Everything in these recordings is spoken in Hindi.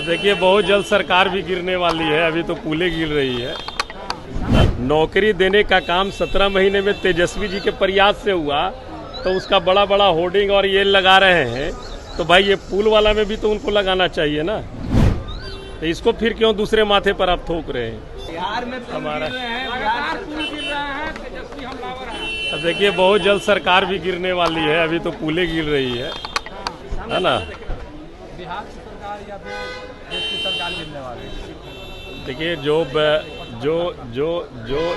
अब देखिए बहुत जल्द सरकार भी गिरने वाली है, अभी तो पुलें गिर रही है। नौकरी देने का काम 17 महीने में तेजस्वी जी के प्रयास से हुआ, तो उसका बड़ा बड़ा होर्डिंग और ये लगा रहे हैं, तो भाई ये पुल वाला में भी तो उनको लगाना चाहिए ना। तो इसको फिर क्यों दूसरे माथे पर आप थोक रहे हैं? बिहार में हमारा पुल गिर रहा है, तेजस्वी हमलावर है। अब देखिए बहुत जल्द सरकार भी गिरने वाली है, अभी तो पुलें गिर रही है ना। बिहार की सरकार या फिर देश की सरकार गिरने वाली है। देखिए जो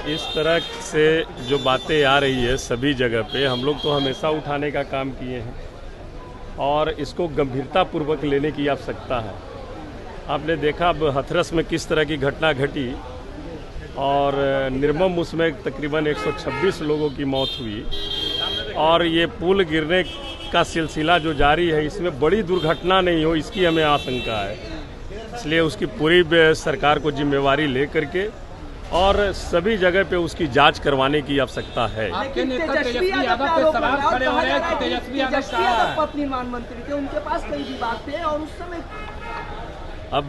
इस तरह से जो बातें आ रही है सभी जगह पे, हम लोग तो हमेशा उठाने का काम किए हैं और इसको गंभीरतापूर्वक लेने की आवश्यकता है। आपने देखा अब हाथरस में किस तरह की घटना घटी और निर्मम उसमें तकरीबन 126 लोगों की मौत हुई, और ये पुल गिरने का सिलसिला जो जारी है, इसमें बड़ी दुर्घटना नहीं हो इसकी हमें आशंका है। इसलिए उसकी पूरी सरकार को जिम्मेवारी ले करके और सभी जगह पे उसकी जांच करवाने की आवश्यकता है। आपके नेता तेजस्वी यादव पे सवाल खड़े हो रहे हैं कि तेजस्वी यादव पत्नी निर्माण मंत्री थे, उनके पास कई विभाग थे और उस समय अब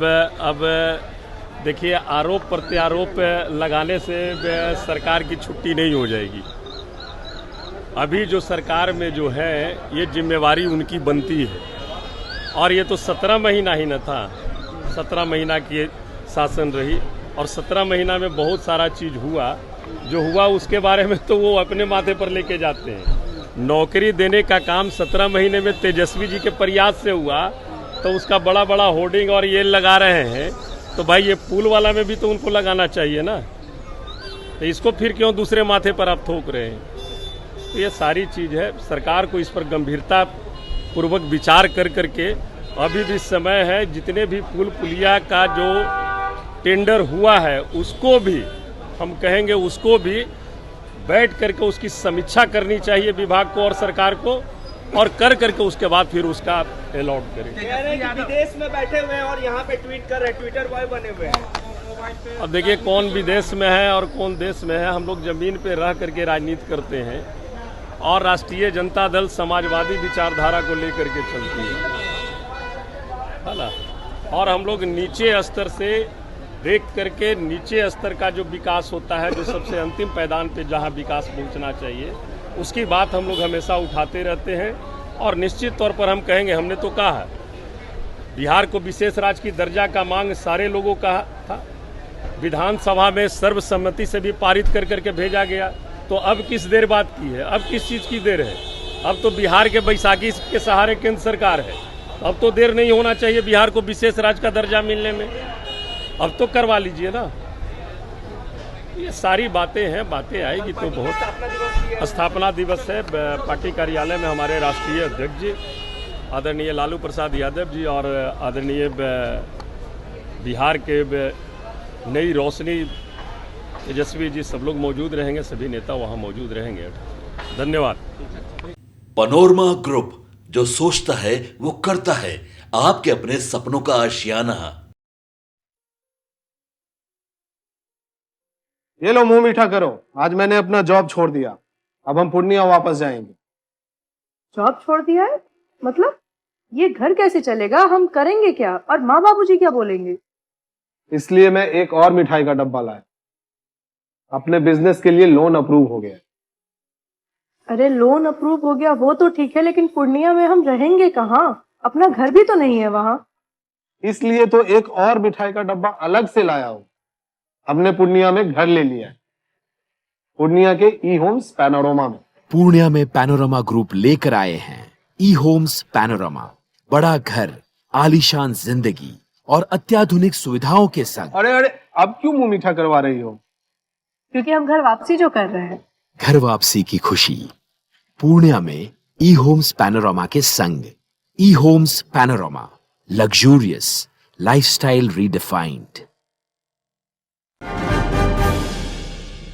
देखिए आरोप प्रत्यारोप लगाने से सरकार की छुट्टी नहीं हो जाएगी। अभी जो सरकार में जो है ये जिम्मेवारी उनकी बनती है, और ये तो 17 महीना ही न था, 17 महीना की शासन रही और 17 महीना में बहुत सारा चीज़ हुआ। जो हुआ उसके बारे में तो वो अपने माथे पर लेके जाते हैं। नौकरी देने का काम 17 महीने में तेजस्वी जी के प्रयास से हुआ, तो उसका बड़ा बड़ा होर्डिंग और ये लगा रहे हैं, तो भाई ये पुल वाला में भी तो उनको लगाना चाहिए ना। तो इसको फिर क्यों दूसरे माथे पर आप थोक रहे हैं? तो ये सारी चीज़ है, सरकार को इस पर गंभीरता पूर्वक विचार कर करके अभी भी समय है। जितने भी पुल पुलिया का जो टेंडर हुआ है उसको भी हम कहेंगे, उसको भी बैठ करके उसकी समीक्षा करनी चाहिए विभाग को और सरकार को, और कर करके उसके बाद फिर उसका अलॉट करें। विदेश में बैठे हुए हैं और यहाँ पे ट्वीट कर रहे हैं, ट्विटर बॉय बने हुए हैं। अब देखिए कौन विदेश में है और कौन देश में है। हम लोग जमीन पे रह करके राजनीति करते हैं और राष्ट्रीय जनता दल समाजवादी विचारधारा को लेकर के चलती है ना। और हम लोग नीचे स्तर से देख करके, नीचे स्तर का जो विकास होता है, जो सबसे अंतिम पैदान पे जहाँ विकास पहुँचना चाहिए, उसकी बात हम लोग हमेशा उठाते रहते हैं। और निश्चित तौर पर हम कहेंगे, हमने तो कहा है बिहार को विशेष राज्य की दर्जा का मांग सारे लोगों का था, विधानसभा में सर्वसम्मति से भी पारित कर करके भेजा गया। तो अब किस देर बात की है, अब किस चीज़ की देर है? अब तो बिहार के बैसाखी के सहारे केंद्र सरकार है, अब तो देर नहीं होना चाहिए बिहार को विशेष राज्य का दर्जा मिलने में। अब तो करवा लीजिए ना। ये सारी बातें हैं, बातें आएगी तो बहुत। स्थापना दिवस है पार्टी कार्यालय में, हमारे राष्ट्रीय अध्यक्ष जी आदरणीय लालू प्रसाद यादव जी और आदरणीय बिहार के नई रोशनी तेजस्वी जी सब लोग मौजूद रहेंगे, सभी नेता वहाँ मौजूद रहेंगे। धन्यवाद। पैनोरमा ग्रुप, जो सोचता है वो करता है, आपके अपने सपनों का आशियाना। ये लो मुंह मीठा करो, आज मैंने अपना जॉब छोड़ दिया, अब हम पूर्णिया वापस जाएंगे। जॉब छोड़ दिया है? मतलब ये घर कैसे चलेगा, हम करेंगे क्या, और माँ बाबूजी क्या बोलेंगे? इसलिए मैं एक और मिठाई का डब्बा लाया, अपने बिजनेस के लिए लोन अप्रूव हो गया। अरे लोन अप्रूव हो गया वो तो ठीक है, लेकिन पूर्णिया में हम रहेंगे कहाँ? अपना घर भी तो नहीं है वहाँ। इसलिए तो एक और मिठाई का डब्बा अलग से लाया हूँ। हमने पूर्णिया में घर ले लिया है, पूर्णिया के ई होम्स पैनोरमा में। पूर्णिया में पैनोरमा ग्रुप लेकर आए हैं ई होम्स पैनोरमा। बड़ा घर, आलीशान जिंदगी और अत्याधुनिक सुविधाओं के संग। अरे अब क्यों मुंह मीठा करवा रही हो? क्योंकि हम घर वापसी जो कर रहे हैं। घर वापसी की खुशी पूर्णिया में ई होम्स पैनोरमा के संग। E homes panorama, luxurious lifestyle redefined.